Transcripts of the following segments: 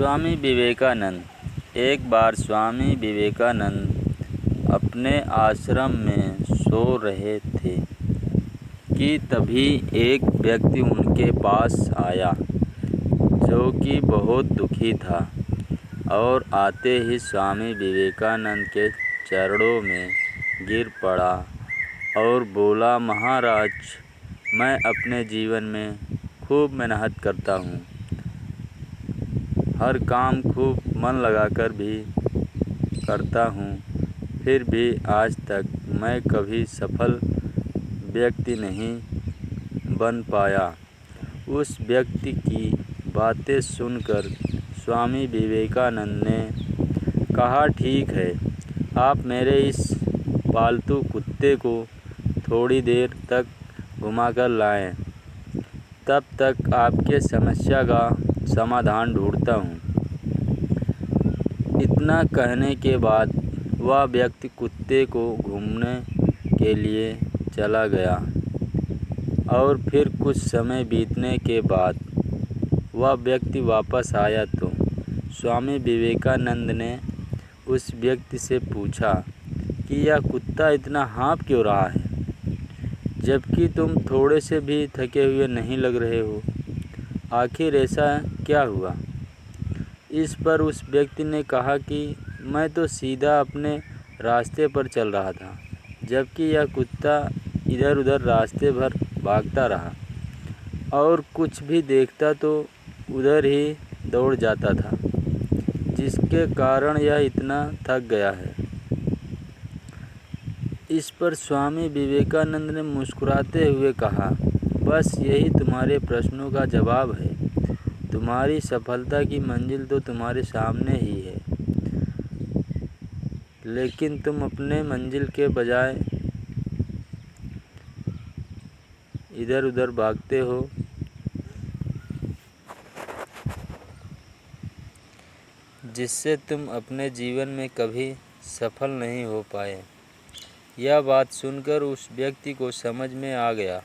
स्वामी विवेकानंद। एक बार स्वामी विवेकानंद अपने आश्रम में सो रहे थे कि तभी एक व्यक्ति उनके पास आया जो कि बहुत दुखी था और आते ही स्वामी विवेकानंद के चरणों में गिर पड़ा और बोला, महाराज, मैं अपने जीवन में खूब मेहनत करता हूँ, हर काम खूब मन लगाकर भी करता हूँ, फिर भी आज तक मैं कभी सफल व्यक्ति नहीं बन पाया। उस व्यक्ति की बातें सुनकर स्वामी विवेकानंद ने कहा, ठीक है, आप मेरे इस पालतू कुत्ते को थोड़ी देर तक घुमाकर लाएं, तब तक आपके समस्या का समाधान ढूंढता हूँ। इतना कहने के बाद वह व्यक्ति कुत्ते को घूमने के लिए चला गया और फिर कुछ समय बीतने के बाद वह व्यक्ति वापस आया तो स्वामी विवेकानंद ने उस व्यक्ति से पूछा कि यह कुत्ता इतना हाँफ क्यों रहा है, जबकि तुम थोड़े से भी थके हुए नहीं लग रहे हो। आखिर ऐसा क्या हुआ? इस पर उस व्यक्ति ने कहा कि मैं तो सीधा अपने रास्ते पर चल रहा था, जबकि यह कुत्ता इधर उधर रास्ते भर भागता रहा और कुछ भी देखता तो उधर ही दौड़ जाता था, जिसके कारण यह इतना थक गया है। इस पर स्वामी विवेकानंद ने मुस्कुराते हुए कहा, बस यही तुम्हारे प्रश्नों का जवाब है। तुम्हारी सफलता की मंजिल तो तुम्हारे सामने ही है, लेकिन तुम अपने मंजिल के बजाय इधर उधर भागते हो, जिससे तुम अपने जीवन में कभी सफल नहीं हो पाए। यह बात सुनकर उस व्यक्ति को समझ में आ गया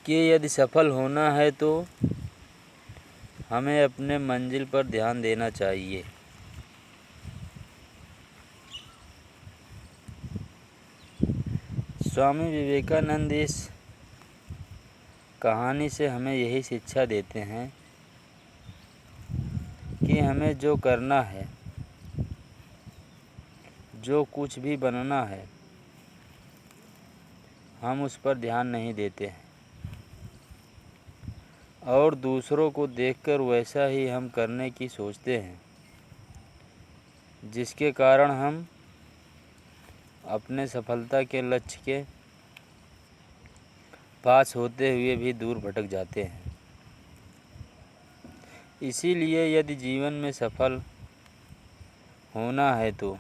कि यदि सफल होना है तो हमें अपने मंजिल पर ध्यान देना चाहिए। स्वामी विवेकानंद इस कहानी से हमें यही शिक्षा देते हैं कि हमें जो करना है, जो कुछ भी बनना है, हम उस पर ध्यान नहीं देते हैं और दूसरों को देखकर वैसा ही हम करने की सोचते हैं, जिसके कारण हम अपने सफलता के लक्ष्य के पास होते हुए भी दूर भटक जाते हैं। इसीलिए यदि जीवन में सफल होना है तो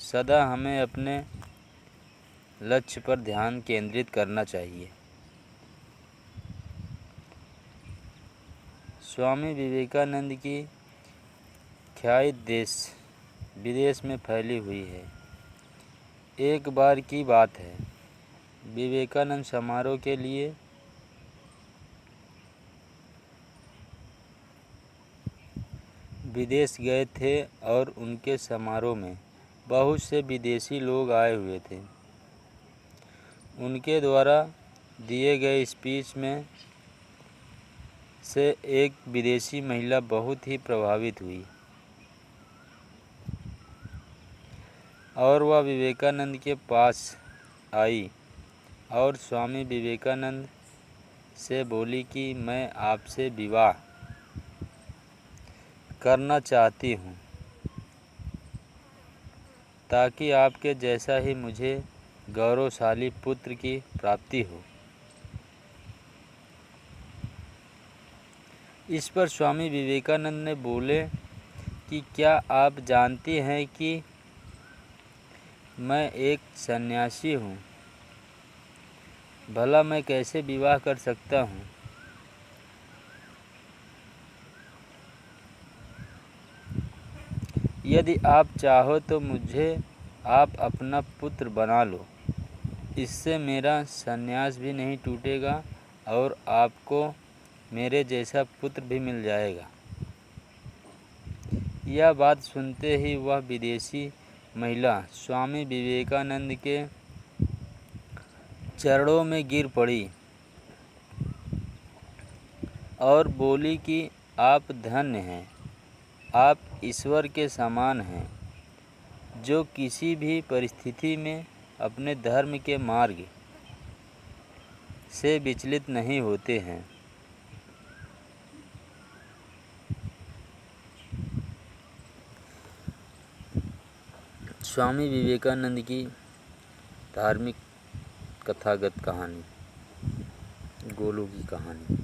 सदा हमें अपने लक्ष्य पर ध्यान केंद्रित करना चाहिए। स्वामी विवेकानंद की ख्याति देश विदेश में फैली हुई है। एक बार की बात है, विवेकानंद समारोह के लिए विदेश गए थे और उनके समारोह में बहुत से विदेशी लोग आए हुए थे। उनके द्वारा दिए गए स्पीच में से एक विदेशी महिला बहुत ही प्रभावित हुई और वह विवेकानंद के पास आई और स्वामी विवेकानंद से बोली कि मैं आपसे विवाह करना चाहती हूँ, ताकि आपके जैसा ही मुझे गौरवशाली पुत्र की प्राप्ति हो। इस पर स्वामी विवेकानंद ने बोले कि क्या आप जानती हैं कि मैं एक सन्यासी हूँ, भला मैं कैसे विवाह कर सकता हूँ। यदि आप चाहो तो मुझे आप अपना पुत्र बना लो, इससे मेरा संन्यास भी नहीं टूटेगा और आपको मेरे जैसा पुत्र भी मिल जाएगा। यह बात सुनते ही वह विदेशी महिला स्वामी विवेकानंद के चरणों में गिर पड़ी और बोली कि आप धन्य हैं, आप ईश्वर के समान हैं, जो किसी भी परिस्थिति में अपने धर्म के मार्ग से विचलित नहीं होते हैं। स्वामी विवेकानंद की धार्मिक कथागत कहानी, गोलू की कहानी।